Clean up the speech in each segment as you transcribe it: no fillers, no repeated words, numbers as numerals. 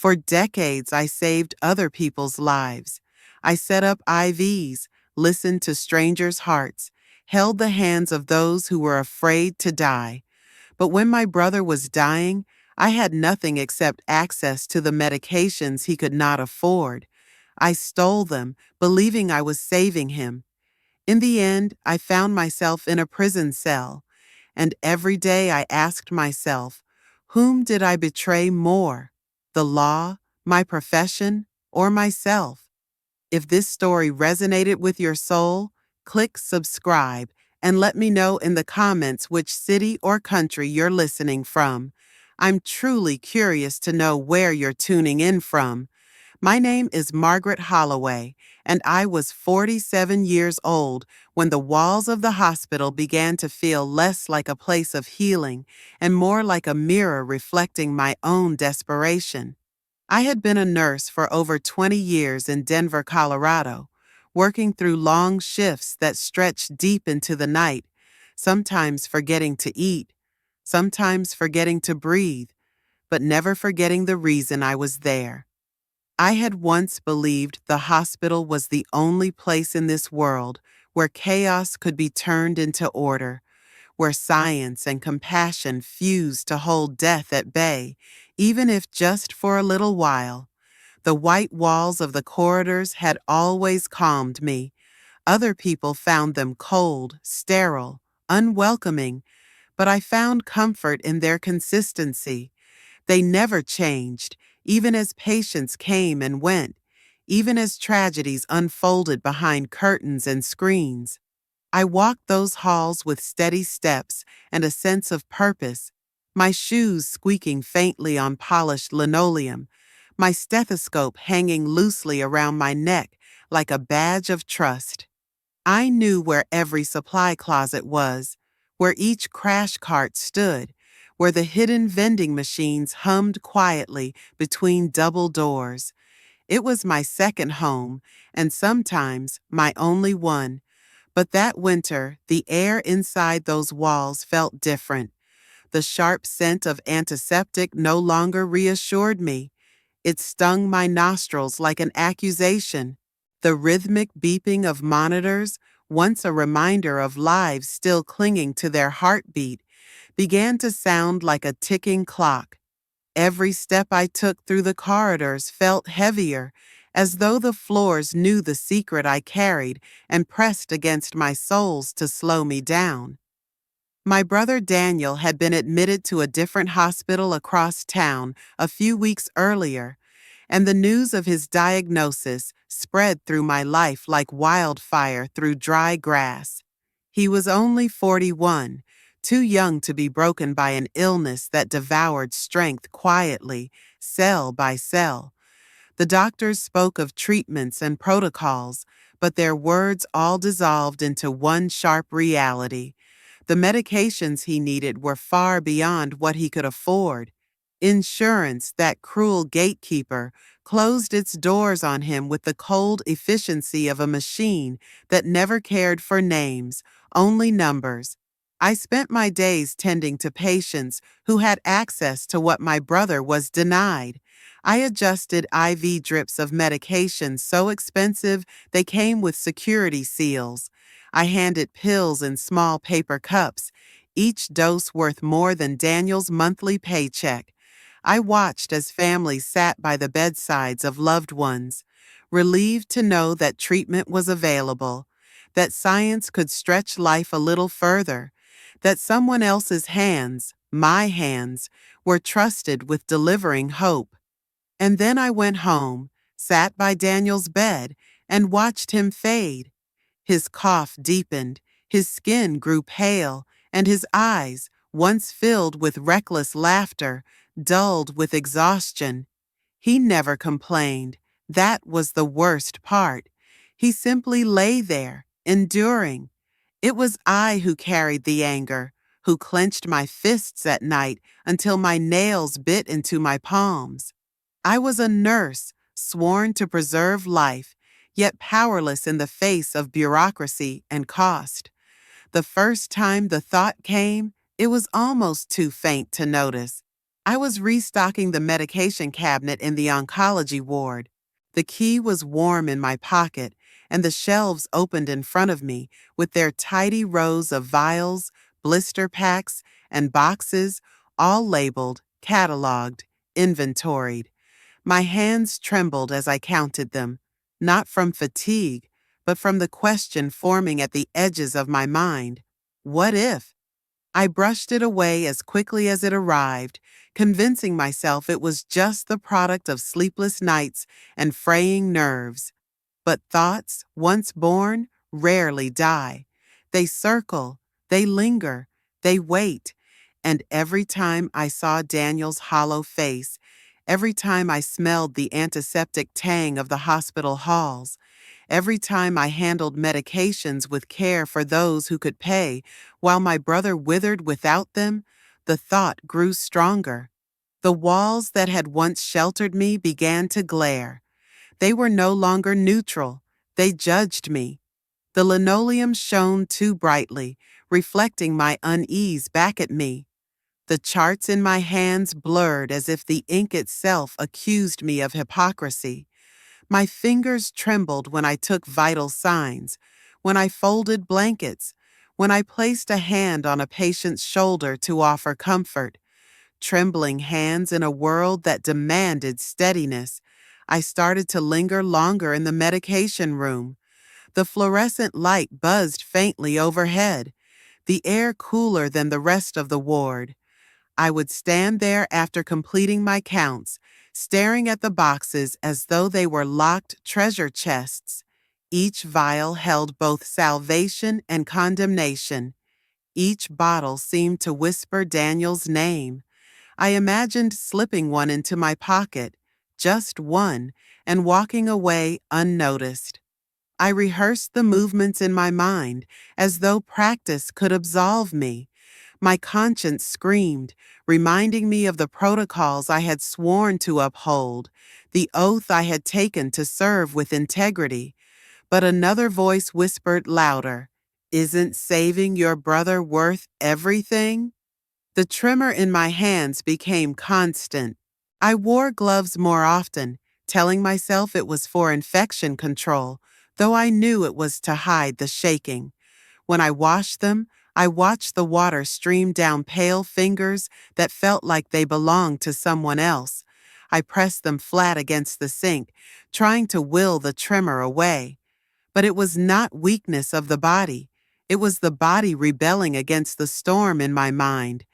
For decades, I saved other people's lives. I set up IVs, listened to strangers' hearts, held the hands of those who were afraid to die. But when my brother was dying, I had nothing except access to the medications he could not afford. I stole them, believing I was saving him. In the end, I found myself in a prison cell, and every day I asked myself, whom did I betray more? The law, my profession, or myself? If this story resonated with your soul, click subscribe and let me know in the comments which city or country you're listening from. I'm truly curious to know where you're tuning in from. My name is Margaret Holloway, and I was 47 years old when the walls of the hospital began to feel less like a place of healing and more like a mirror reflecting my own desperation. I had been a nurse for over 20 years in Denver, Colorado, working through long shifts that stretched deep into the night, sometimes forgetting to eat, sometimes forgetting to breathe, but never forgetting the reason I was there. I had once believed the hospital was the only place in this world where chaos could be turned into order, where science and compassion fused to hold death at bay, even if just for a little while. The white walls of the corridors had always calmed me. Other people found them cold, sterile, unwelcoming, but I found comfort in their consistency. They never changed, even as patients came and went, even as tragedies unfolded behind curtains and screens. I walked those halls with steady steps and a sense of purpose, my shoes squeaking faintly on polished linoleum, my stethoscope hanging loosely around my neck like a badge of trust. I knew where every supply closet was, where each crash cart stood, where the hidden vending machines hummed quietly between double doors. It was my second home, and sometimes my only one. But that winter, the air inside those walls felt different. The sharp scent of antiseptic no longer reassured me. It stung my nostrils like an accusation. The rhythmic beeping of monitors, once a reminder of lives still clinging to their heartbeat, began to sound like a ticking clock. Every step I took through the corridors felt heavier, as though the floors knew the secret I carried and pressed against my soles to slow me down. My brother Daniel had been admitted to a different hospital across town a few weeks earlier, and the news of his diagnosis spread through my life like wildfire through dry grass. He was only 41, too young to be broken by an illness that devoured strength quietly, cell by cell. The doctors spoke of treatments and protocols, but their words all dissolved into one sharp reality. The medications he needed were far beyond what he could afford. Insurance, that cruel gatekeeper, closed its doors on him with the cold efficiency of a machine that never cared for names, only numbers. I spent my days tending to patients who had access to what my brother was denied. I adjusted IV drips of medication so expensive they came with security seals. I handed pills in small paper cups, each dose worth more than Daniel's monthly paycheck. I watched as families sat by the bedsides of loved ones, relieved to know that treatment was available, that science could stretch life a little further, that someone else's hands, my hands, were trusted with delivering hope. And then I went home, sat by Daniel's bed, and watched him fade. His cough deepened, his skin grew pale, and his eyes, once filled with reckless laughter, dulled with exhaustion. He never complained. That was the worst part. He simply lay there, enduring. It was I who carried the anger, who clenched my fists at night until my nails bit into my palms. I was a nurse, sworn to preserve life, yet powerless in the face of bureaucracy and cost. The first time the thought came, it was almost too faint to notice. I was restocking the medication cabinet in the oncology ward. The key was warm in my pocket, and the shelves opened in front of me with their tidy rows of vials, blister packs, and boxes, all labeled, cataloged, inventoried. My hands trembled as I counted them, not from fatigue, but from the question forming at the edges of my mind. What if? I brushed it away as quickly as it arrived, convincing myself it was just the product of sleepless nights and fraying nerves. But thoughts, once born, rarely die. They circle, they linger, they wait. And every time I saw Daniel's hollow face, every time I smelled the antiseptic tang of the hospital halls, every time I handled medications with care for those who could pay, while my brother withered without them, the thought grew stronger. The walls that had once sheltered me began to glare. They were no longer neutral. They judged me. The linoleum shone too brightly, reflecting my unease back at me. The charts in my hands blurred as if the ink itself accused me of hypocrisy. My fingers trembled when I took vital signs, when I folded blankets, when I placed a hand on a patient's shoulder to offer comfort. Trembling hands in a world that demanded steadiness. I started to linger longer in the medication room. The fluorescent light buzzed faintly overhead, the air cooler than the rest of the ward. I would stand there after completing my counts, staring at the boxes as though they were locked treasure chests. Each vial held both salvation and condemnation. Each bottle seemed to whisper Daniel's name. I imagined slipping one into my pocket, just one, and walking away unnoticed. I rehearsed the movements in my mind as though practice could absolve me. My conscience screamed, reminding me of the protocols I had sworn to uphold, the oath I had taken to serve with integrity. But another voice whispered louder, "Isn't saving your brother worth everything?" The tremor in my hands became constant. I wore gloves more often, telling myself it was for infection control, though I knew it was to hide the shaking. When I washed them, I watched the water stream down pale fingers that felt like they belonged to someone else. I pressed them flat against the sink, trying to will the tremor away. But it was not weakness of the body. It was the body rebelling against the storm in my mind.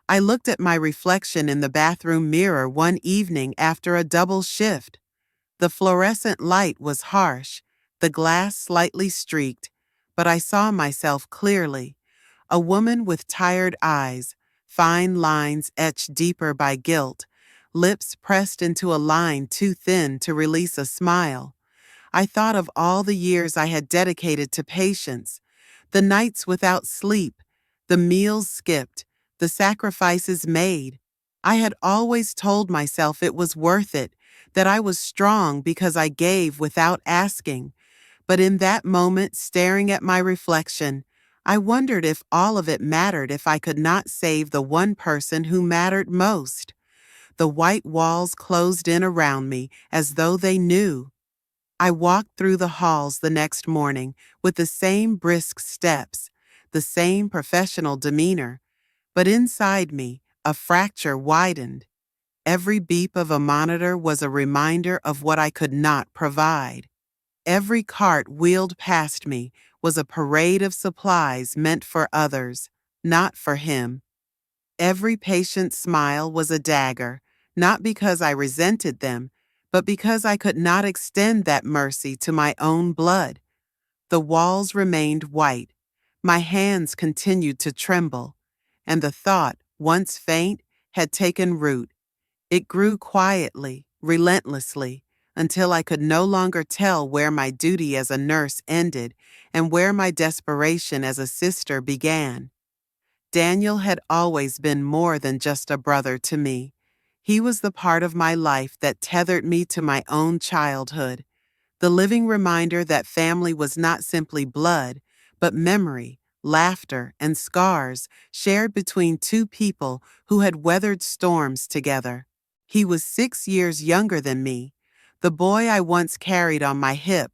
I looked at my reflection in the bathroom mirror one evening after a double shift. The fluorescent light was harsh, the glass slightly streaked, but I saw myself clearly. A woman with tired eyes, fine lines etched deeper by guilt, lips pressed into a line too thin to release a smile. I thought of all the years I had dedicated to patience, the nights without sleep, the meals skipped, the sacrifices made. I had always told myself it was worth it, that I was strong because I gave without asking. But in that moment, staring at my reflection, I wondered if all of it mattered if I could not save the one person who mattered most. The white walls closed in around me as though they knew. I walked through the halls the next morning with the same brisk steps, the same professional demeanor, but inside me, a fracture widened. Every beep of a monitor was a reminder of what I could not provide. Every cart wheeled past me was a parade of supplies meant for others, not for him. Every patient's smile was a dagger, not because I resented them, but because I could not extend that mercy to my own blood. The walls remained white. My hands continued to tremble, and the thought, once faint, had taken root. It grew quietly, relentlessly, until I could no longer tell where my duty as a nurse ended and where my desperation as a sister began. Daniel had always been more than just a brother to me. He was the part of my life that tethered me to my own childhood, the living reminder that family was not simply blood, but memory, laughter, and scars shared between two people who had weathered storms together. He was 6 years younger than me, the boy I once carried on my hip,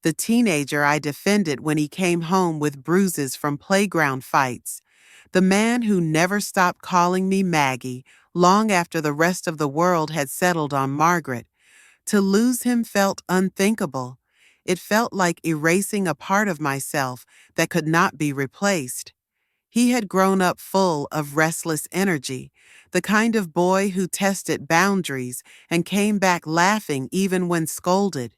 the teenager I defended when he came home with bruises from playground fights, the man who never stopped calling me Maggie long after the rest of the world had settled on Margaret. To lose him felt unthinkable. It felt like erasing a part of myself that could not be replaced. He had grown up full of restless energy, the kind of boy who tested boundaries and came back laughing even when scolded.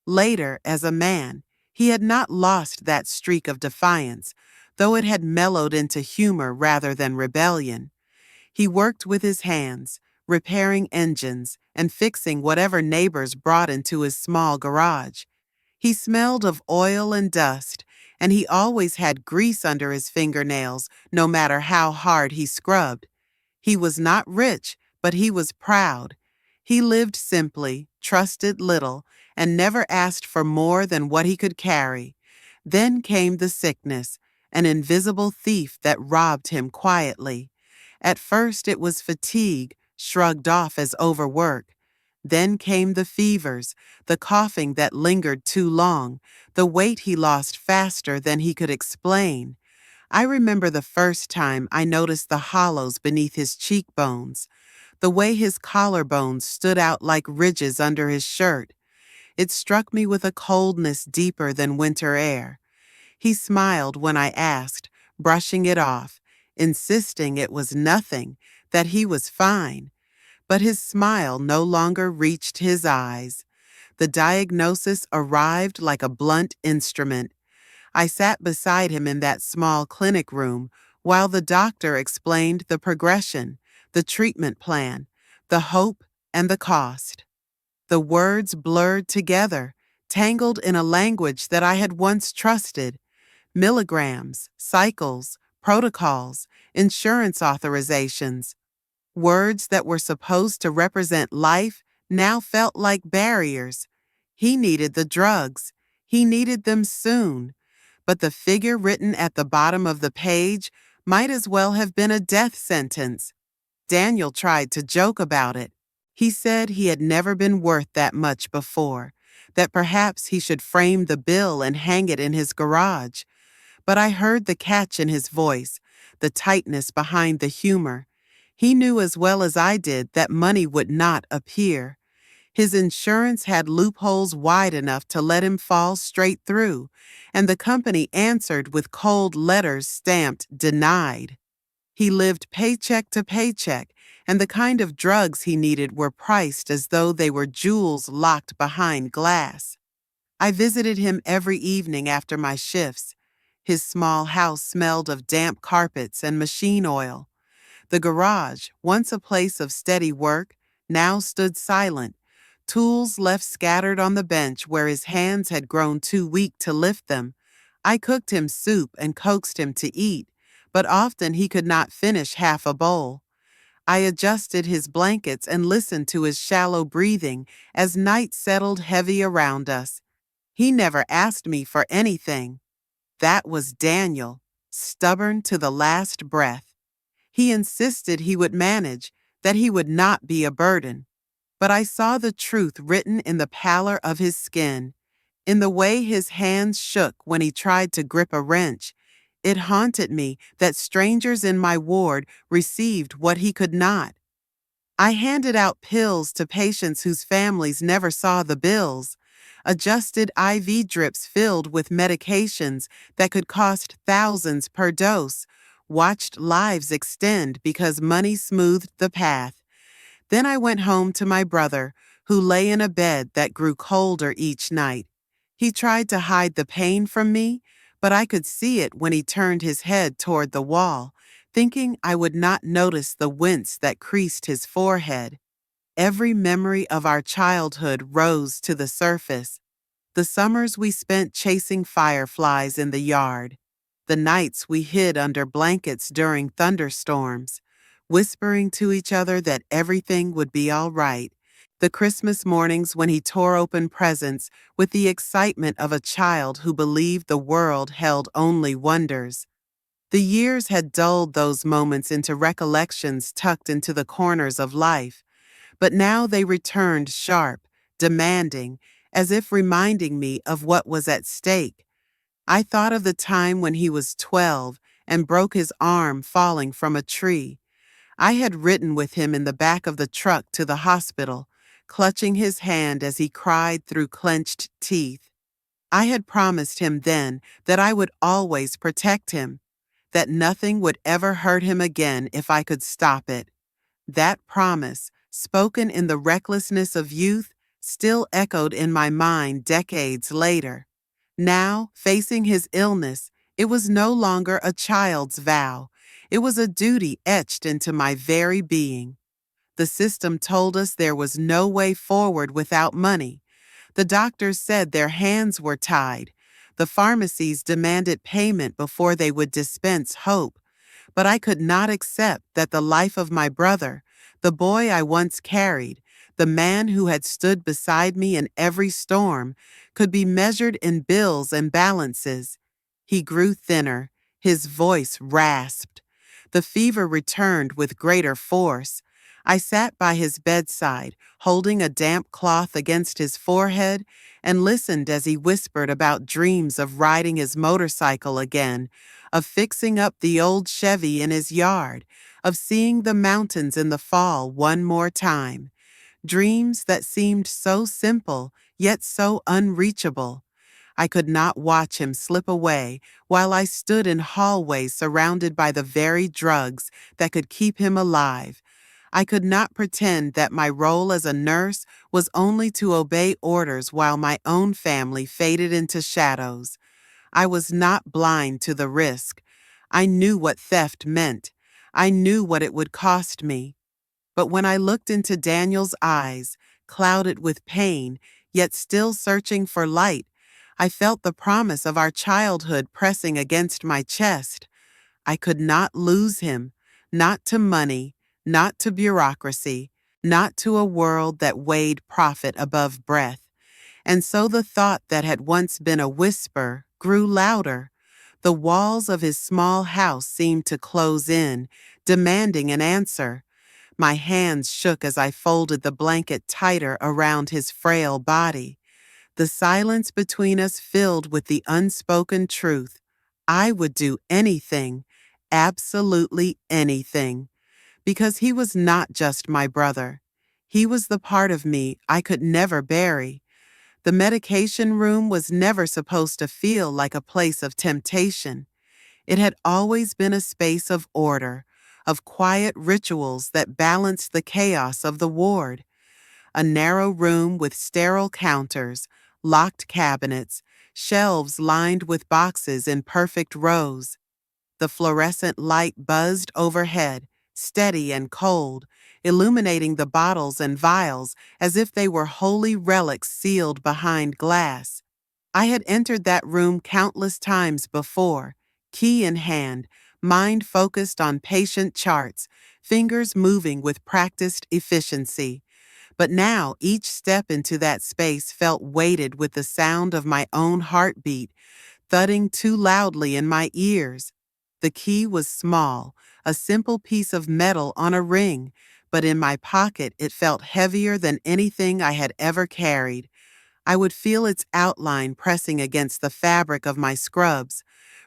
Later, as a man, he had not lost that streak of defiance, though it had mellowed into humor rather than rebellion. He worked with his hands, repairing engines and fixing whatever neighbors brought into his small garage. He smelled of oil and dust, and he always had grease under his fingernails, no matter how hard he scrubbed. He was not rich, but he was proud. He lived simply, trusted little, and never asked for more than what he could carry. Then came the sickness, an invisible thief that robbed him quietly. At first it was fatigue, shrugged off as overwork. Then came the fevers, the coughing that lingered too long, the weight he lost faster than he could explain. I remember the first time I noticed the hollows beneath his cheekbones, the way his collarbones stood out like ridges under his shirt. It struck me with a coldness deeper than winter air. He smiled when I asked, brushing it off, insisting it was nothing, that he was fine. But his smile no longer reached his eyes. The diagnosis arrived like a blunt instrument. I sat beside him in that small clinic room while the doctor explained the progression, the treatment plan, the hope and the cost. The words blurred together, tangled in a language that I had once trusted. Milligrams, cycles, protocols, insurance authorizations. Words that were supposed to represent life now felt like barriers. He needed the drugs. He needed them soon. But the figure written at the bottom of the page might as well have been a death sentence. Daniel tried to joke about it. He said he had never been worth that much before, that perhaps he should frame the bill and hang it in his garage. But I heard the catch in his voice, the tightness behind the humor. He knew as well as I did that money would not appear. His insurance had loopholes wide enough to let him fall straight through, and the company answered with cold letters stamped "denied." He lived paycheck to paycheck, and the kind of drugs he needed were priced as though they were jewels locked behind glass. I visited him every evening after my shifts. His small house smelled of damp carpets and machine oil. The garage, once a place of steady work, now stood silent, tools left scattered on the bench where his hands had grown too weak to lift them. I cooked him soup and coaxed him to eat, but often he could not finish half a bowl. I adjusted his blankets and listened to his shallow breathing as night settled heavy around us. He never asked me for anything. That was Daniel, stubborn to the last breath. He insisted he would manage, that he would not be a burden. But I saw the truth written in the pallor of his skin, in the way his hands shook when he tried to grip a wrench. It haunted me that strangers in my ward received what he could not. I handed out pills to patients whose families never saw the bills, adjusted IV drips filled with medications that could cost thousands per dose, watched lives extend because money smoothed the path. Then I went home to my brother, who lay in a bed that grew colder each night. He tried to hide the pain from me, but I could see it when he turned his head toward the wall, thinking I would not notice the wince that creased his forehead. Every memory of our childhood rose to the surface. The summers we spent chasing fireflies in the yard, the nights we hid under blankets during thunderstorms, whispering to each other that everything would be all right. The Christmas mornings when he tore open presents with the excitement of a child who believed the world held only wonders. The years had dulled those moments into recollections tucked into the corners of life, but now they returned sharp, demanding, as if reminding me of what was at stake. I thought of the time when he was 12 and broke his arm falling from a tree. I had ridden with him in the back of the truck to the hospital, clutching his hand as he cried through clenched teeth. I had promised him then that I would always protect him, that nothing would ever hurt him again if I could stop it. That promise, spoken in the recklessness of youth, still echoed in my mind decades later. Now, facing his illness, it was no longer a child's vow. It was a duty etched into my very being. The system told us there was no way forward without money. The doctors said their hands were tied. The pharmacies demanded payment before they would dispense hope. But I could not accept that the life of my brother, the boy I once carried, the man who had stood beside me in every storm, could be measured in bills and balances. He grew thinner, his voice rasped. The fever returned with greater force. I sat by his bedside, holding a damp cloth against his forehead, and listened as he whispered about dreams of riding his motorcycle again, of fixing up the old Chevy in his yard, of seeing the mountains in the fall one more time. Dreams that seemed so simple, yet so unreachable. I could not watch him slip away while I stood in hallways surrounded by the very drugs that could keep him alive. I could not pretend that my role as a nurse was only to obey orders while my own family faded into shadows. I was not blind to the risk. I knew what theft meant. I knew what it would cost me. But when I looked into Daniel's eyes, clouded with pain, yet still searching for light, I felt the promise of our childhood pressing against my chest. I could not lose him, not to money, not to bureaucracy, not to a world that weighed profit above breath. And so the thought that had once been a whisper grew louder. The walls of his small house seemed to close in, demanding an answer. My hands shook as I folded the blanket tighter around his frail body. The silence between us filled with the unspoken truth. I would do anything, absolutely anything, because he was not just my brother. He was the part of me I could never bury. The medication room was never supposed to feel like a place of temptation. It had always been a space of order, of quiet rituals that balanced the chaos of the ward. A narrow room with sterile counters, locked cabinets, shelves lined with boxes in perfect rows. The fluorescent light buzzed overhead, steady and cold, illuminating the bottles and vials as if they were holy relics sealed behind glass. I had entered that room countless times before, key in hand, mind focused on patient charts, fingers moving with practiced efficiency. But now each step into that space felt weighted with the sound of my own heartbeat, thudding too loudly in my ears. The key was small, a simple piece of metal on a ring, but in my pocket it felt heavier than anything I had ever carried. I would feel its outline pressing against the fabric of my scrubs,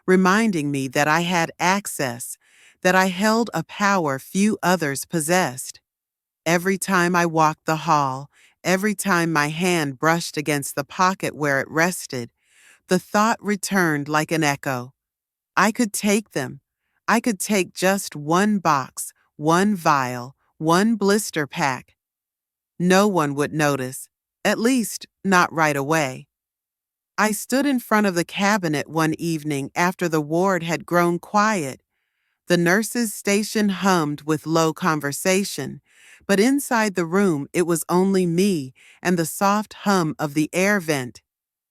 reminding me that I had access, that I held a power few others possessed. Every time I walked the hall, every time my hand brushed against the pocket where it rested, the thought returned like an echo. I could take them. I could take just one box, one vial, one blister pack. No one would notice, at least not right away. I stood in front of the cabinet one evening after the ward had grown quiet. The nurse's station hummed with low conversation, but inside the room it was only me and the soft hum of the air vent.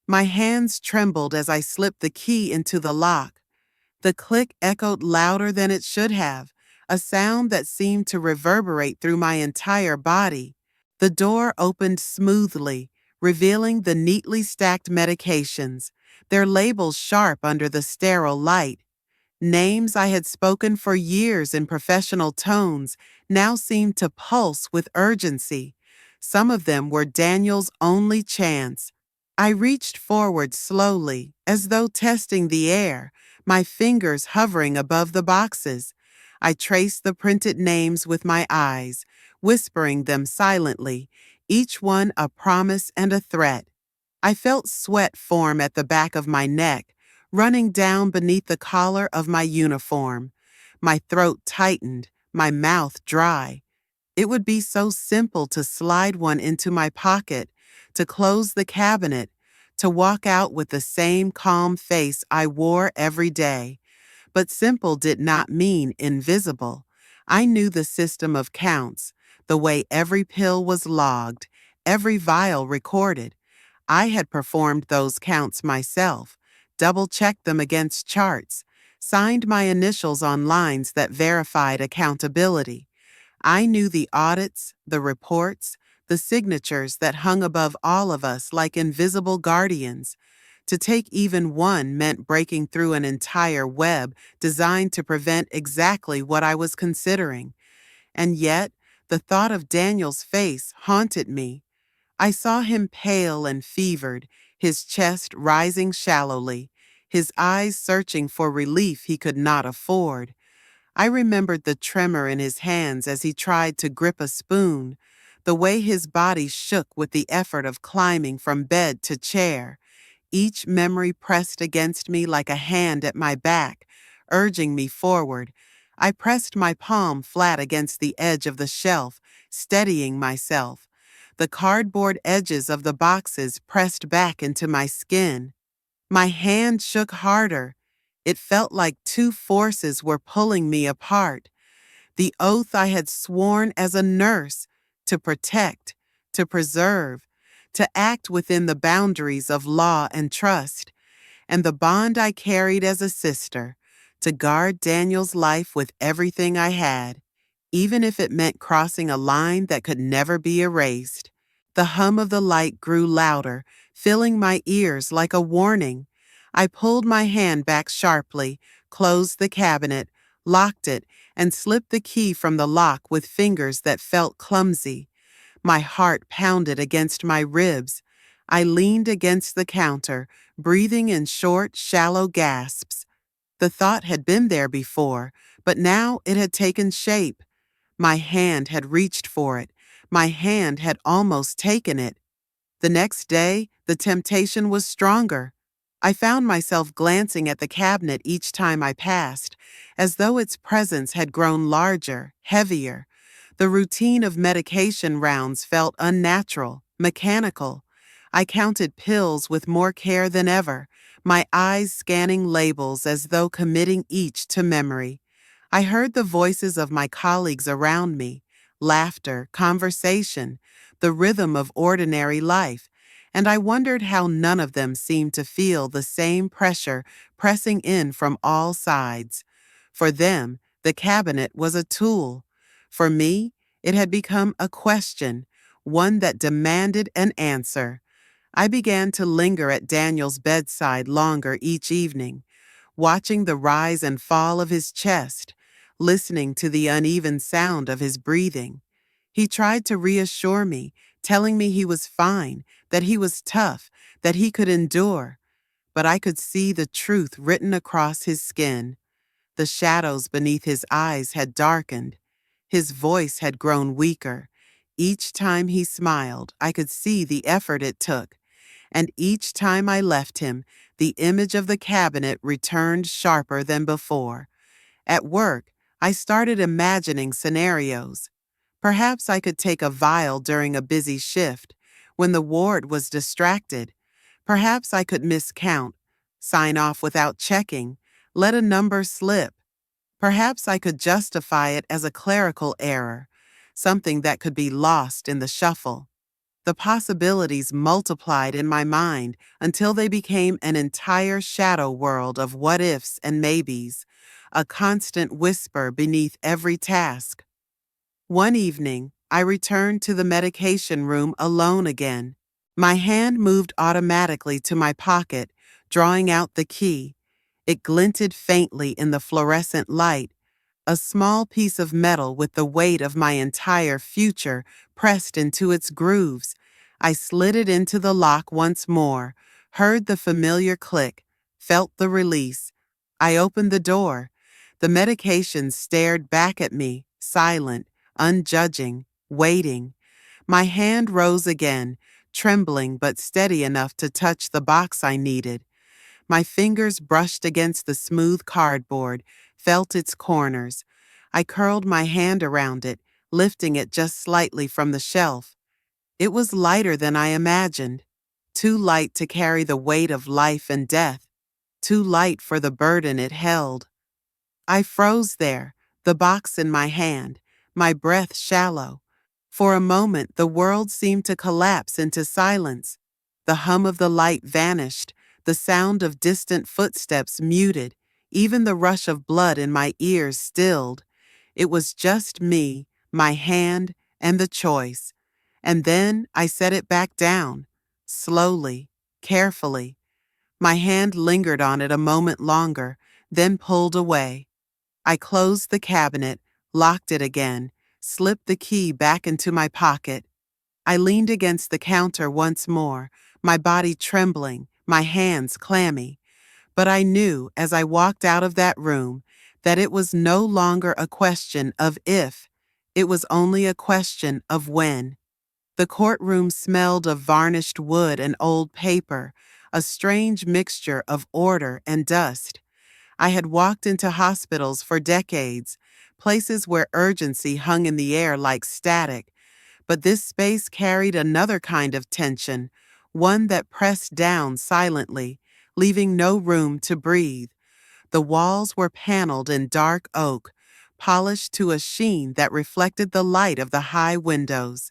My hands trembled as I slipped the key into the lock. The click echoed louder than it should have, a sound that seemed to reverberate through my entire body. The door opened smoothly, revealing the neatly stacked medications, their labels sharp under the sterile light. Names I had spoken for years in professional tones now seemed to pulse with urgency. Some of them were Daniel's only chance. I reached forward slowly, as though testing the air, my fingers hovering above the boxes. I traced the printed names with my eyes, whispering them silently, each one a promise and a threat. I felt sweat form at the back of my neck, running down beneath the collar of my uniform. My throat tightened, my mouth dry. It would be so simple to slide one into my pocket, to close the cabinet, to walk out with the same calm face I wore every day. But simple did not mean invisible. I knew the system of counts, the way every pill was logged, every vial recorded. I had performed those counts myself, double-checked them against charts, signed my initials on lines that verified accountability. I knew the audits, the reports, the signatures that hung above all of us like invisible guardians. To take even one meant breaking through an entire web designed to prevent exactly what I was considering. And yet, the thought of Daniel's face haunted me. I saw him pale and fevered, his chest rising shallowly, his eyes searching for relief he could not afford. I remembered the tremor in his hands as he tried to grip a spoon, the way his body shook with the effort of climbing from bed to chair. Each memory pressed against me like a hand at my back, urging me forward. I pressed my palm flat against the edge of the shelf, steadying myself. The cardboard edges of the boxes pressed back into my skin. My hand shook harder. It felt like two forces were pulling me apart. The oath I had sworn as a nurse to protect, to preserve, to act within the boundaries of law and trust, and the bond I carried as a sister, to guard Daniel's life with everything I had, even if it meant crossing a line that could never be erased. The hum of the light grew louder, filling my ears like a warning. I pulled my hand back sharply, closed the cabinet, locked it, and slipped the key from the lock with fingers that felt clumsy. My heart pounded against my ribs. I leaned against the counter, breathing in short, shallow gasps. The thought had been there before, but now it had taken shape. My hand had reached for it. My hand had almost taken it. The next day, the temptation was stronger. I found myself glancing at the cabinet each time I passed, as though its presence had grown larger, heavier. The routine of medication rounds felt unnatural, mechanical. I counted pills with more care than ever, my eyes scanning labels as though committing each to memory. I heard the voices of my colleagues around me, laughter, conversation, the rhythm of ordinary life, and I wondered how none of them seemed to feel the same pressure pressing in from all sides. For them, the cabinet was a tool. For me, it had become a question, one that demanded an answer. I began to linger at Daniel's bedside longer each evening, watching the rise and fall of his chest, listening to the uneven sound of his breathing. He tried to reassure me, telling me he was fine, that he was tough, that he could endure. But I could see the truth written across his skin. The shadows beneath his eyes had darkened. His voice had grown weaker. Each time he smiled, I could see the effort it took. And each time I left him, the image of the cabinet returned sharper than before. At work, I started imagining scenarios. Perhaps I could take a vial during a busy shift, when the ward was distracted. Perhaps I could miscount, sign off without checking, let a number slip. Perhaps I could justify it as a clerical error, something that could be lost in the shuffle. The possibilities multiplied in my mind until they became an entire shadow world of what-ifs and maybes, a constant whisper beneath every task. One evening, I returned to the medication room alone again. My hand moved automatically to my pocket, drawing out the key. It glinted faintly in the fluorescent light, a small piece of metal with the weight of my entire future pressed into its grooves. I slid it into the lock once more, heard the familiar click, felt the release. I opened the door. The medication stared back at me, silent, unjudging, waiting. My hand rose again, trembling but steady enough to touch the box I needed. My fingers brushed against the smooth cardboard, felt its corners. I curled my hand around it, lifting it just slightly from the shelf. It was lighter than I imagined. Too light to carry the weight of life and death. Too light for the burden it held. I froze there, the box in my hand, my breath shallow. For a moment, the world seemed to collapse into silence. The hum of the light vanished, the sound of distant footsteps muted, even the rush of blood in my ears stilled. It was just me, my hand, and the choice. And then I set it back down, slowly, carefully. My hand lingered on it a moment longer, then pulled away. I closed the cabinet, locked it again, slipped the key back into my pocket. I leaned against the counter once more, my body trembling, my hands clammy. But I knew as I walked out of that room that it was no longer a question of if, it was only a question of when. The courtroom smelled of varnished wood and old paper, a strange mixture of order and dust. I had walked into hospitals for decades, places where urgency hung in the air like static, but this space carried another kind of tension, one that pressed down silently, leaving no room to breathe. The walls were paneled in dark oak, polished to a sheen that reflected the light of the high windows.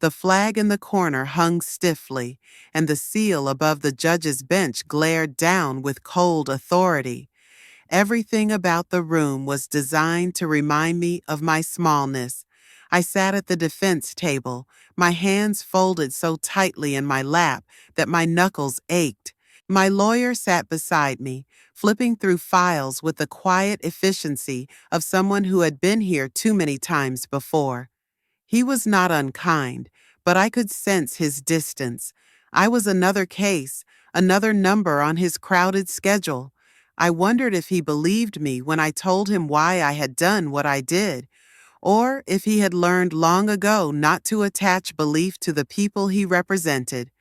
The flag in the corner hung stiffly, and the seal above the judge's bench glared down with cold authority. Everything about the room was designed to remind me of my smallness. I sat at the defense table, my hands folded so tightly in my lap that my knuckles ached. My lawyer sat beside me, flipping through files with the quiet efficiency of someone who had been here too many times before. He was not unkind, but I could sense his distance. I was another case, another number on his crowded schedule. I wondered if he believed me when I told him why I had done what I did, or if he had learned long ago not to attach belief to the people he represented.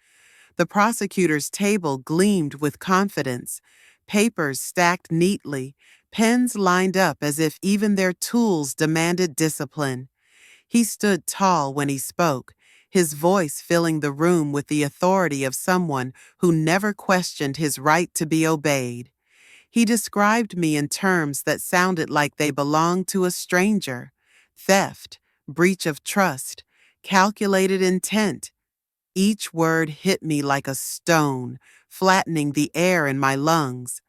The prosecutor's table gleamed with confidence, papers stacked neatly, pens lined up as if even their tools demanded discipline. He stood tall when he spoke, his voice filling the room with the authority of someone who never questioned his right to be obeyed. He described me in terms that sounded like they belonged to a stranger: theft, breach of trust, calculated intent. Each word hit me like a stone, flattening the air in my lungs.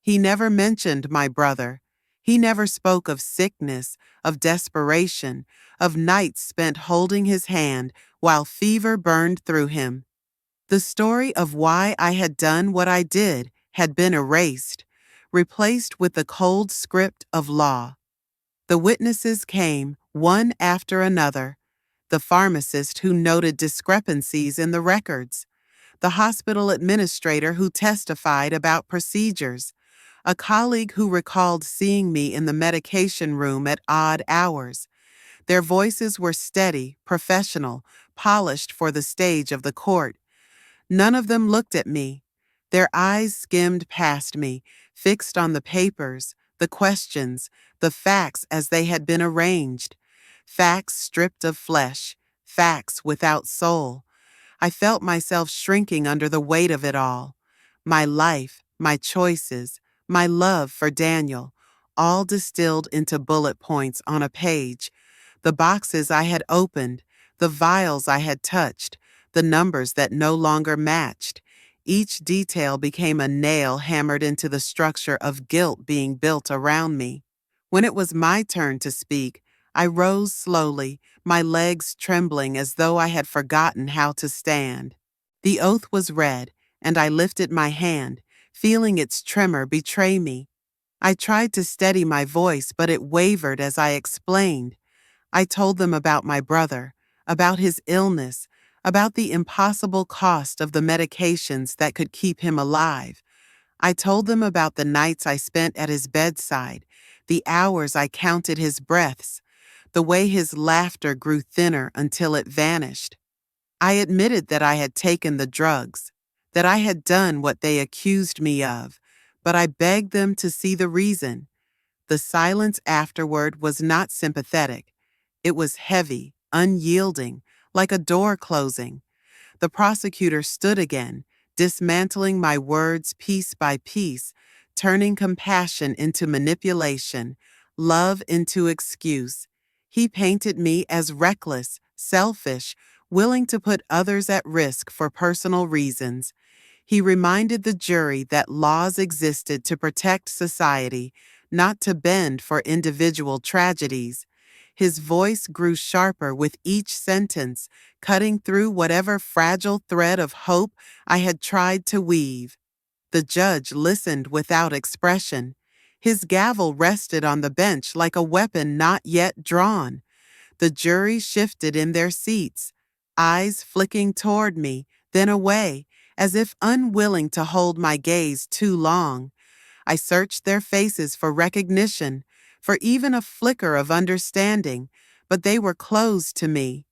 He never mentioned my brother. He never spoke of sickness, of desperation, of nights spent holding his hand while fever burned through him. The story of why I had done what I did had been erased, replaced with the cold script of law. The witnesses came, one after another: the pharmacist who noted discrepancies in the records, the hospital administrator who testified about procedures, a colleague who recalled seeing me in the medication room at odd hours. Their voices were steady, professional, polished for the stage of the court. None of them looked at me. Their eyes skimmed past me, fixed on the papers, the questions, the facts as they had been arranged. Facts stripped of flesh, facts without soul. I felt myself shrinking under the weight of it all. My life, my choices, my love for Daniel, all distilled into bullet points on a page. The boxes I had opened, the vials I had touched, the numbers that no longer matched. Each detail became a nail hammered into the structure of guilt being built around me. When it was my turn to speak, I rose slowly, my legs trembling as though I had forgotten how to stand. The oath was read, and I lifted my hand, feeling its tremor betray me. I tried to steady my voice, but it wavered as I explained. I told them about my brother, about his illness, about the impossible cost of the medications that could keep him alive. I told them about the nights I spent at his bedside, the hours I counted his breaths, the way his laughter grew thinner until it vanished. I admitted that I had taken the drugs, that I had done what they accused me of, but I begged them to see the reason. The silence afterward was not sympathetic. It was heavy, unyielding, like a door closing. The prosecutor stood again, dismantling my words piece by piece, turning compassion into manipulation, love into excuse. He painted me as reckless, selfish, willing to put others at risk for personal reasons. He reminded the jury that laws existed to protect society, not to bend for individual tragedies. His voice grew sharper with each sentence, cutting through whatever fragile thread of hope I had tried to weave. The judge listened without expression. His gavel rested on the bench like a weapon not yet drawn. The jury shifted in their seats, eyes flicking toward me, then away, as if unwilling to hold my gaze too long. I searched their faces for recognition, for even a flicker of understanding, but they were closed to me.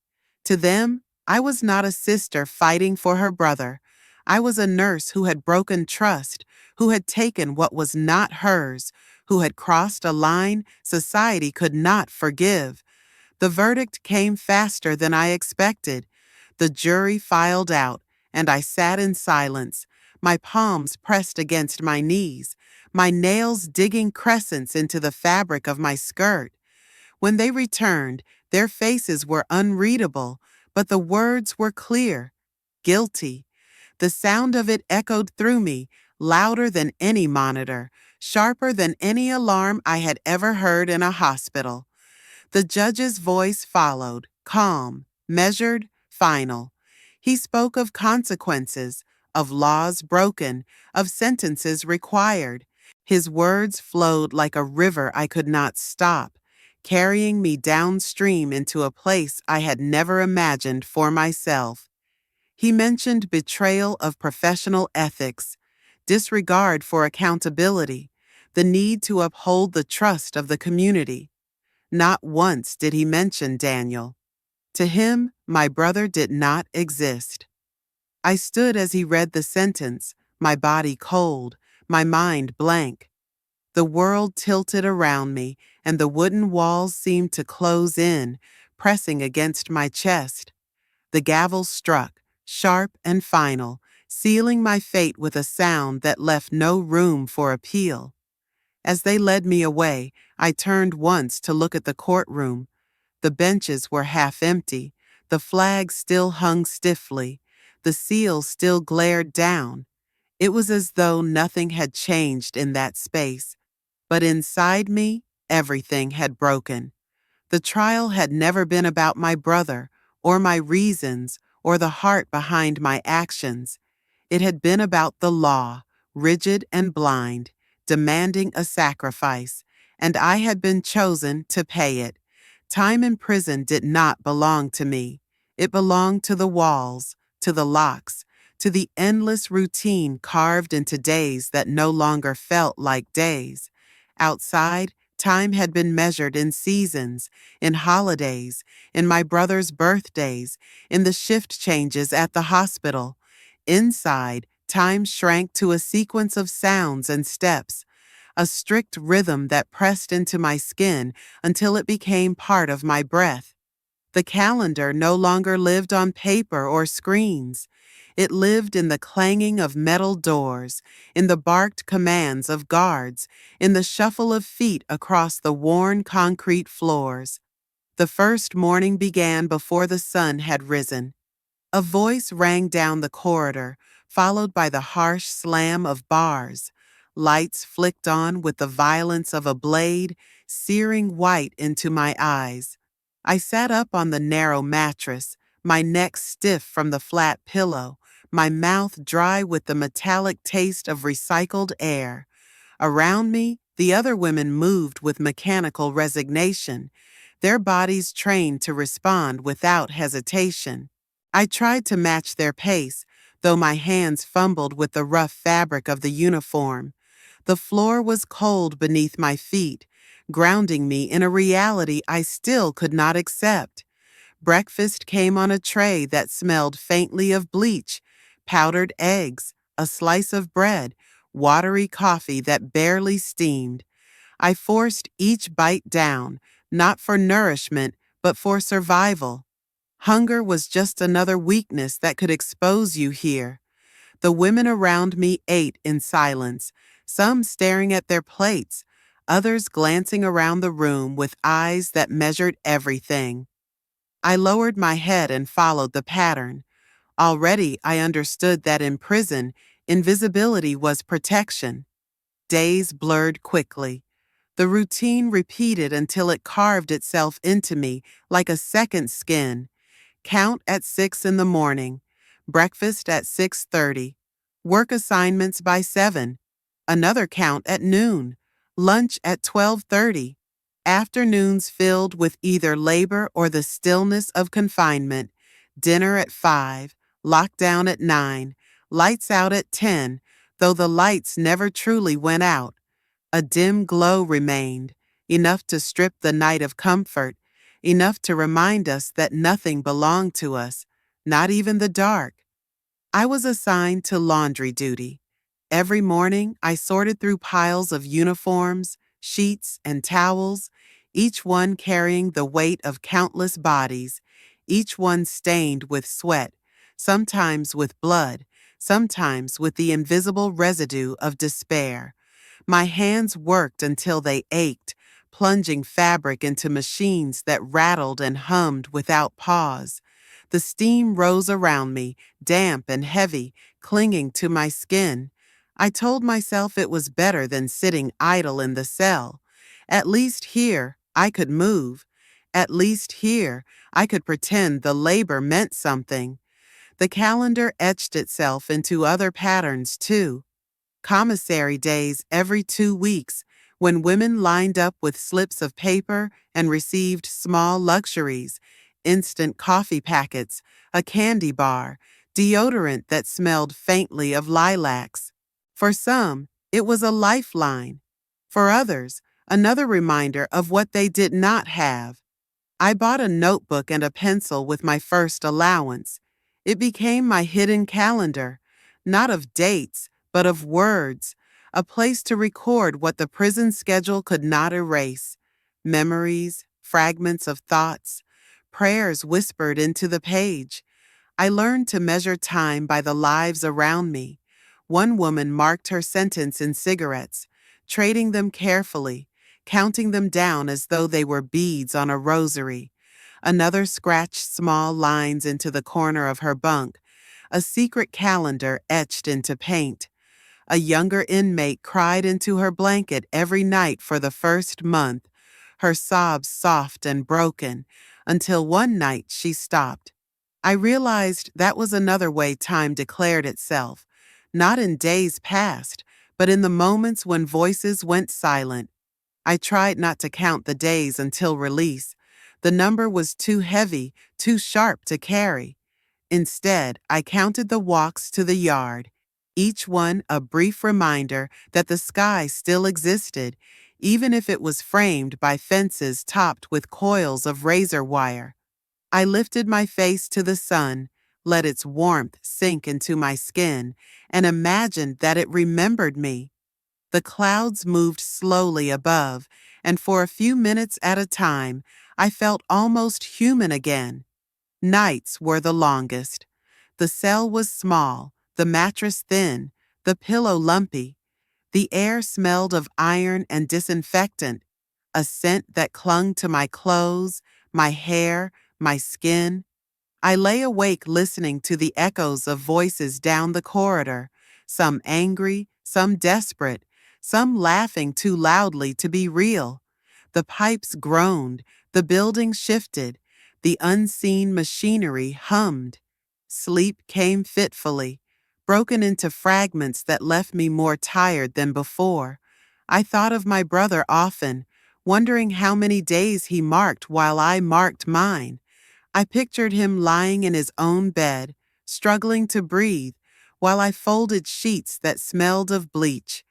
To them, I was not a sister fighting for her brother. I was a nurse who had broken trust, who had taken what was not hers, who had crossed a line society could not forgive. The verdict came faster than I expected. The jury filed out, and I sat in silence, my palms pressed against my knees, my nails digging crescents into the fabric of my skirt. When they returned, their faces were unreadable, but the words were clear. Guilty. The sound of it echoed through me, louder than any monitor, sharper than any alarm I had ever heard in a hospital. The judge's voice followed, calm, measured, final. He spoke of consequences, of laws broken, of sentences required. His words flowed like a river I could not stop, carrying me downstream into a place I had never imagined for myself. He mentioned betrayal of professional ethics, disregard for accountability, the need to uphold the trust of the community. Not once did he mention Daniel. To him, my brother did not exist. I stood as he read the sentence, my body cold, my mind blank. The world tilted around me, and the wooden walls seemed to close in, pressing against my chest. The gavel struck, sharp and final, sealing my fate with a sound that left no room for appeal. As they led me away, I turned once to look at the courtroom. The benches were half empty, the flag still hung stiffly, the seal still glared down. It was as though nothing had changed in that space, but inside me, everything had broken. The trial had never been about my brother, or my reasons, or the heart behind my actions. It had been about the law, rigid and blind, demanding a sacrifice, and I had been chosen to pay it. Time in prison did not belong to me. It belonged to the walls, to the locks, to the endless routine carved into days that no longer felt like days. Outside, time had been measured in seasons, in holidays, in my brother's birthdays, in the shift changes at the hospital. Inside, time shrank to a sequence of sounds and steps, a strict rhythm that pressed into my skin until it became part of my breath. The calendar no longer lived on paper or screens. It lived in the clanging of metal doors, in the barked commands of guards, in the shuffle of feet across the worn concrete floors. The first morning began before the sun had risen. A voice rang down the corridor, followed by the harsh slam of bars. lights flicked on with the violence of a blade, searing white into my eyes. I sat up on the narrow mattress, my neck stiff from the flat pillow, my mouth dry with the metallic taste of recycled air. Around me, the other women moved with mechanical resignation, their bodies trained to respond without hesitation. I tried to match their pace, though my hands fumbled with the rough fabric of the uniform. The floor was cold beneath my feet, grounding me in a reality I still could not accept. Breakfast came on a tray that smelled faintly of bleach, powdered eggs, a slice of bread, watery coffee that barely steamed. I forced each bite down, not for nourishment, but for survival. Hunger was just another weakness that could expose you here. The women around me ate in silence, some staring at their plates, others glancing around the room with eyes that measured everything. I lowered my head and followed the pattern. Already I understood that in prison, invisibility was protection. Days blurred quickly. The routine repeated until it carved itself into me like a second skin. Count at 6 in the morning, breakfast at 6:30, work assignments by 7, another count at noon, lunch at 12:30, afternoons filled with either labor or the stillness of confinement, dinner at 5, lockdown at 9, lights out at 10, though the lights never truly went out. A dim glow remained, enough to strip the night of comfort, enough to remind us that nothing belonged to us, not even the dark. I was assigned to laundry duty. Every morning, I sorted through piles of uniforms, sheets, and towels, each one carrying the weight of countless bodies, each one stained with sweat, sometimes with blood, sometimes with the invisible residue of despair. My hands worked until they ached, plunging fabric into machines that rattled and hummed without pause. The steam rose around me, damp and heavy, clinging to my skin. I told myself it was better than sitting idle in the cell. At least here, I could move. At least here, I could pretend the labor meant something. The calendar etched itself into other patterns, too. Commissary days every 2 weeks, when women lined up with slips of paper and received small luxuries, instant coffee packets, a candy bar, deodorant that smelled faintly of lilacs. For some, it was a lifeline. For others, another reminder of what they did not have. I bought a notebook and a pencil with my first allowance. It became my hidden calendar, not of dates, but of words, a place to record what the prison schedule could not erase. Memories, fragments of thoughts, prayers whispered into the page. I learned to measure time by the lives around me. One woman marked her sentence in cigarettes, trading them carefully, counting them down as though they were beads on a rosary. Another scratched small lines into the corner of her bunk, a secret calendar etched into paint. A younger inmate cried into her blanket every night for the first month, her sobs soft and broken, until one night she stopped. I realized that was another way time declared itself, not in days past, but in the moments when voices went silent. I tried not to count the days until release. The number was too heavy, too sharp to carry. Instead, I counted the walks to the yard, each one a brief reminder that the sky still existed, even if it was framed by fences topped with coils of razor wire. I lifted my face to the sun, let its warmth sink into my skin, and imagined that it remembered me. The clouds moved slowly above, and for a few minutes at a time, I felt almost human again. Nights were the longest. The cell was small, the mattress thin, the pillow lumpy. The air smelled of iron and disinfectant, a scent that clung to my clothes, my hair, my skin. I lay awake listening to the echoes of voices down the corridor, some angry, some desperate, some laughing too loudly to be real. The pipes groaned, the building shifted, the unseen machinery hummed. Sleep came fitfully, broken into fragments that left me more tired than before. I thought of my brother often, wondering how many days he marked while I marked mine. I pictured him lying in his own bed, struggling to breathe, while I folded sheets that smelled of bleach.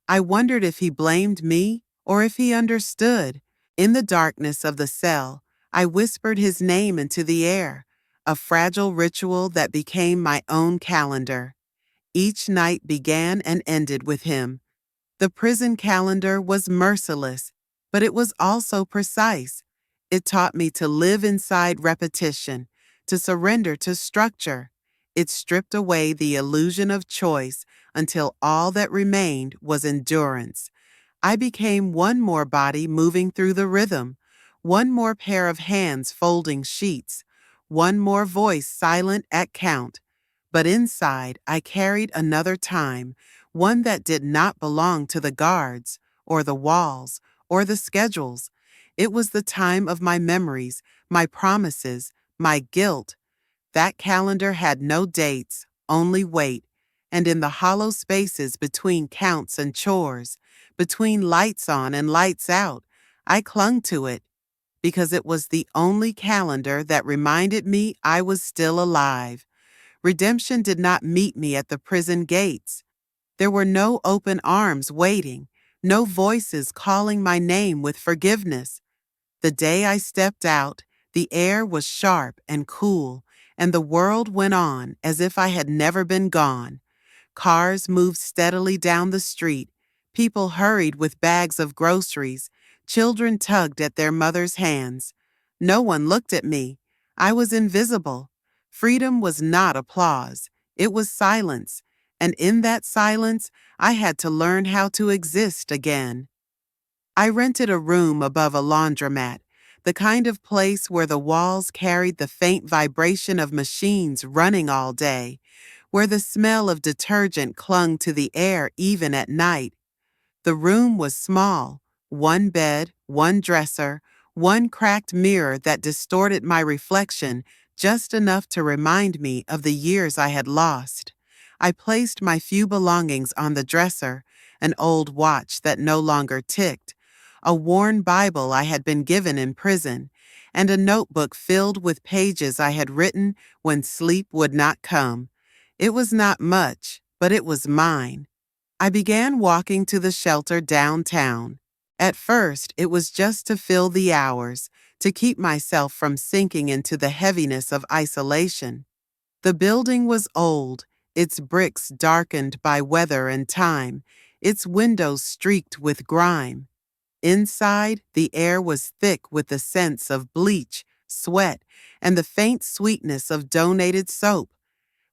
I wondered if he blamed me or if he understood. In the darkness of the cell, I whispered his name into the air, a fragile ritual that became my own calendar. Each night began and ended with him. The prison calendar was merciless, but it was also precise. It taught me to live inside repetition, to surrender to structure. It stripped away the illusion of choice until all that remained was endurance. I became one more body moving through the rhythm, one more pair of hands folding sheets, one more voice silent at count. But inside, I carried another time, one that did not belong to the guards, or the walls, or the schedules. It was the time of my memories, my promises, my guilt. That calendar had no dates, only weight, and in the hollow spaces between counts and chores, between lights on and lights out, I clung to it because it was the only calendar that reminded me I was still alive. Redemption did not meet me at the prison gates. There were no open arms waiting, no voices calling my name with forgiveness. The day I stepped out, the air was sharp and cool, and the world went on as if I had never been gone. Cars moved steadily down the street. People hurried with bags of groceries. Children tugged at their mothers' hands. No one looked at me. I was invisible. Freedom was not applause. It was silence. And in that silence, I had to learn how to exist again. I rented a room above a laundromat, the kind of place where the walls carried the faint vibration of machines running all day, where the smell of detergent clung to the air even at night. The room was small, one bed, one dresser, one cracked mirror that distorted my reflection just enough to remind me of the years I had lost. I placed my few belongings on the dresser, an old watch that no longer ticked, a worn Bible I had been given in prison, and a notebook filled with pages I had written when sleep would not come. It was not much, but it was mine. I began walking to the shelter downtown. At first, it was just to fill the hours, to keep myself from sinking into the heaviness of isolation. The building was old, its bricks darkened by weather and time, its windows streaked with grime. Inside, the air was thick with the scents of bleach, sweat, and the faint sweetness of donated soap.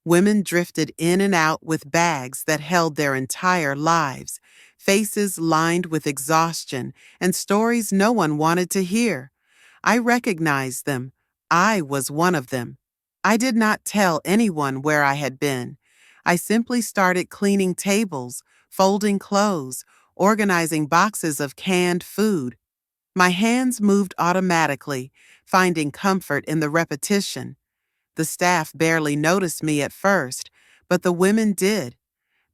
Women drifted in and out with bags that held their entire lives, faces lined with exhaustion, and stories no one wanted to hear. I recognized them. I was one of them. I did not tell anyone where I had been. I simply started cleaning tables, folding clothes, organizing boxes of canned food. My hands moved automatically, finding comfort in the repetition. The staff barely noticed me at first, but the women did.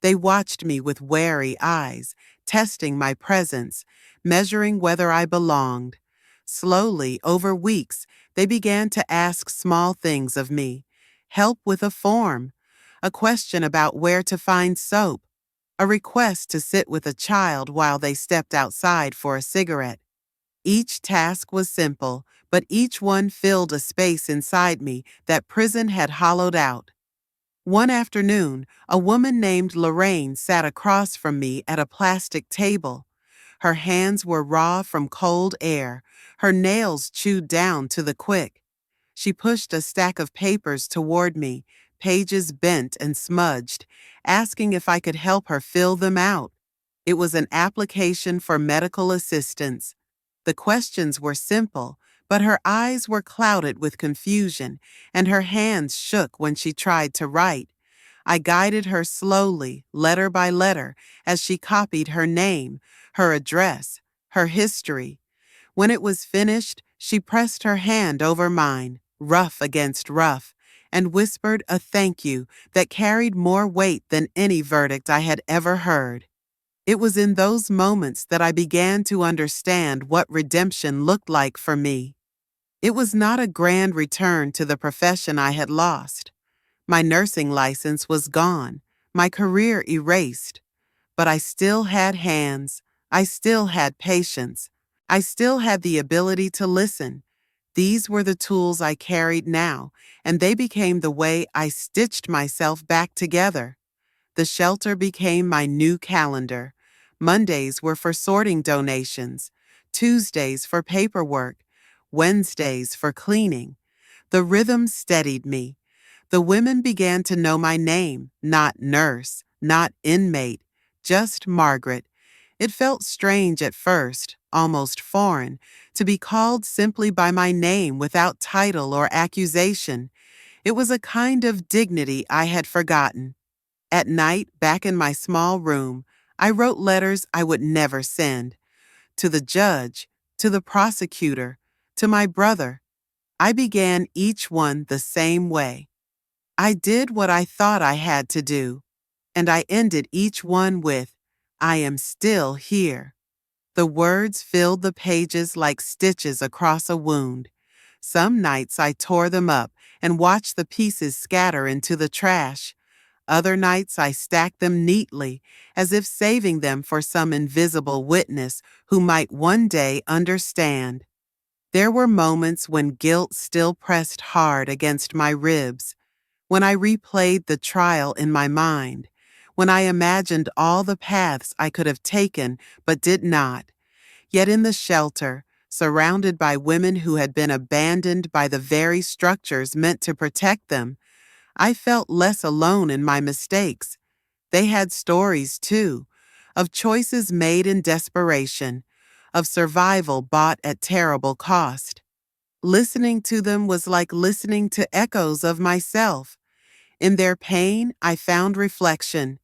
They watched me with wary eyes, testing my presence, measuring whether I belonged. Slowly, over weeks, they began to ask small things of me: help with a form, a question about where to find soap, a request to sit with a child while they stepped outside for a cigarette. Each task was simple, but each one filled a space inside me that prison had hollowed out. One afternoon, a woman named Lorraine sat across from me at a plastic table. Her hands were raw from cold air, her nails chewed down to the quick. She pushed a stack of papers toward me, pages bent and smudged, asking if I could help her fill them out. It was an application for medical assistance. The questions were simple, but her eyes were clouded with confusion, and her hands shook when she tried to write. I guided her slowly, letter by letter, as she copied her name, her address, her history. When it was finished, she pressed her hand over mine, rough against rough, and whispered a thank you that carried more weight than any verdict I had ever heard. It was in those moments that I began to understand what redemption looked like for me. It was not a grand return to the profession I had lost. My nursing license was gone, my career erased, but I still had hands, I still had patience, I still had the ability to listen. These were the tools I carried now, and they became the way I stitched myself back together. The shelter became my new calendar. Mondays were for sorting donations, Tuesdays for paperwork, Wednesdays for cleaning. The rhythm steadied me. The women began to know my name, not nurse, not inmate, just Margaret. It felt strange at first, almost foreign, to be called simply by my name without title or accusation. It was a kind of dignity I had forgotten. At night, back in my small room, I wrote letters I would never send. To the judge, to the prosecutor, to my brother. I began each one the same way. I did what I thought I had to do, and I ended each one with, I am still here. The words filled the pages like stitches across a wound. Some nights I tore them up and watched the pieces scatter into the trash. Other nights I stacked them neatly, as if saving them for some invisible witness who might one day understand. There were moments when guilt still pressed hard against my ribs, when I replayed the trial in my mind, when I imagined all the paths I could have taken but did not. Yet in the shelter, surrounded by women who had been abandoned by the very structures meant to protect them, I felt less alone in my mistakes. They had stories, too, of choices made in desperation, of survival bought at terrible cost. Listening to them was like listening to echoes of myself. In their pain, I found reflection.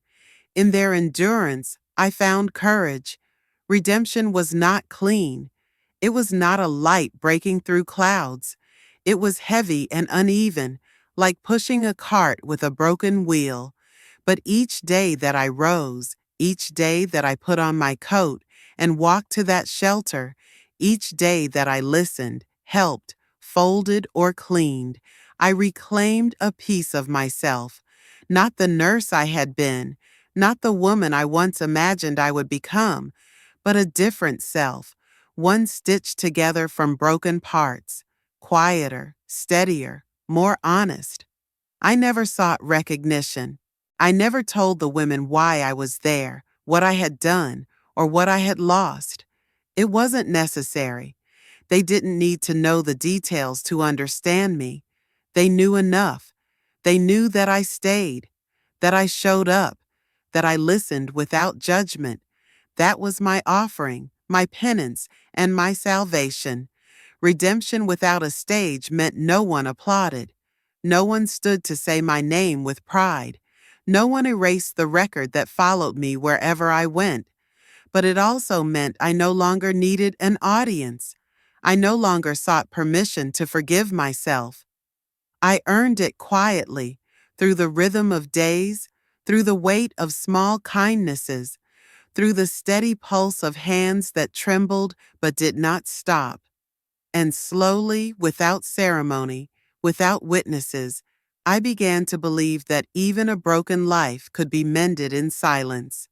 In their endurance, I found courage. Redemption was not clean. It was not a light breaking through clouds. It was heavy and uneven, like pushing a cart with a broken wheel. But each day that I rose, each day that I put on my coat and walked to that shelter, each day that I listened, helped, folded, or cleaned, I reclaimed a piece of myself. Not the nurse I had been, not the woman I once imagined I would become, but a different self, one stitched together from broken parts, quieter, steadier, more honest. I never sought recognition. I never told the women why I was there, what I had done, or what I had lost. It wasn't necessary. They didn't need to know the details to understand me. They knew enough. They knew that I stayed, that I showed up, that I listened without judgment. That was my offering, my penance, and my salvation. Redemption without a stage meant no one applauded. No one stood to say my name with pride. No one erased the record that followed me wherever I went. But it also meant I no longer needed an audience. I no longer sought permission to forgive myself. I earned it quietly, through the rhythm of days, through the weight of small kindnesses, through the steady pulse of hands that trembled but did not stop. And slowly, without ceremony, without witnesses, I began to believe that even a broken life could be mended in silence.